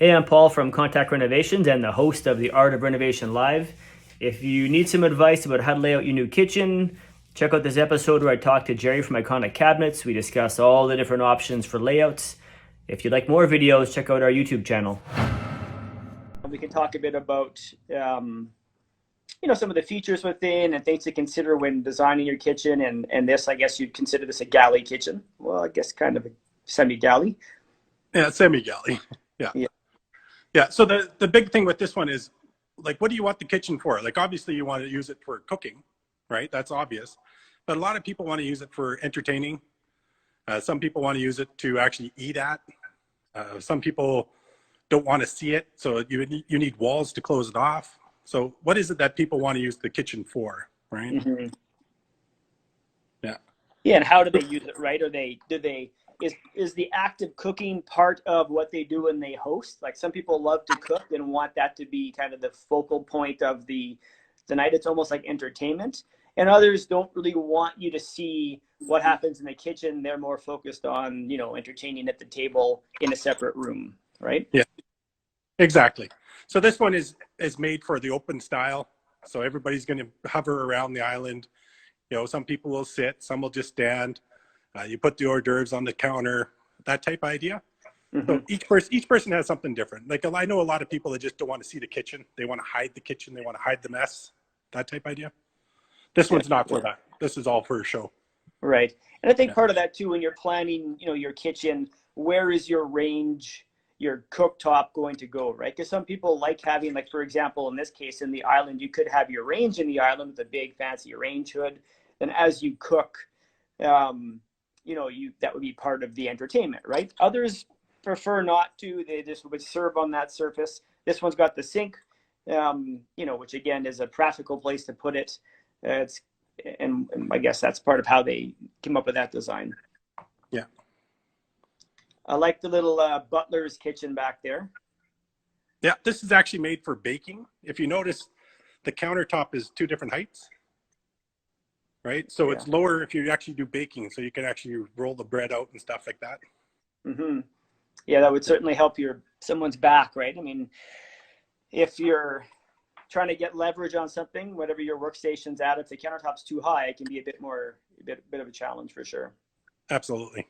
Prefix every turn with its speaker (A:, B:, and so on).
A: Hey, I'm Paul from Contact Renovations and the host of the Art of Renovation Live. If you need some advice about how to lay out your new kitchen, check out this episode where I talk to Gerry from Iconic Cabinets. We discuss all the different options for layouts. If you'd like more videos, check out our YouTube channel. We can talk a bit about some of the features within and things to consider when designing your kitchen. And this, I guess you'd consider this a galley kitchen. Well, I guess kind of a semi-galley.
B: Yeah, semi-galley. Yeah.
A: Yeah.
B: Yeah. So the big thing with this one is, like, what do you want the kitchen for? Like, obviously you want to use it for cooking, right? That's obvious. But a lot of people want to use it for entertaining. Some people want to use it to actually eat at. Some people don't want to see it. So you need walls to close it off. So what is it that people want to use the kitchen for, right?
A: Mm-hmm.
B: Yeah.
A: Yeah, and how do they use it, right? Is the active cooking part of what they do when they host? Like, some people love to cook and want that to be kind of the focal point of the night. It's almost like entertainment. And others don't really want you to see what happens in the kitchen. They're more focused on, entertaining at the table in a separate room, right?
B: Yeah, exactly. So this one is made for the open style. So everybody's going to hover around the island. Some people will sit, some will just stand. You put the hors d'oeuvres on the counter, that type of idea. Mm-hmm. So each person has something different. Like, I know a lot of people that just don't want to see the kitchen. They want to hide the kitchen. They want to hide the mess, that type idea. This one's not for that. This is all for a show.
A: Right. And I think part of that too, when you're planning, your kitchen, where is your range, your cooktop going to go, right? Because some people like having, like, for example, in this case, in the island, you could have your range in the island with a big fancy range hood. Then as you cook, that would be part of the entertainment, right? Others prefer not to. They just would serve on that surface. This one's got the sink, which again is a practical place to put it. And I guess that's part of how they came up with that design.
B: Yeah.
A: I like the little butler's kitchen back there.
B: Yeah, this is actually made for baking. If you notice, the countertop is two different heights, right? So it's lower if you actually do baking, so you can actually roll the bread out and stuff like that.
A: Mm-hmm. Yeah, that would certainly help someone's back, right? I mean, if you're trying to get leverage on something, whatever your workstation's at, if the countertop's too high, it can be a bit of a challenge for sure.
B: Absolutely.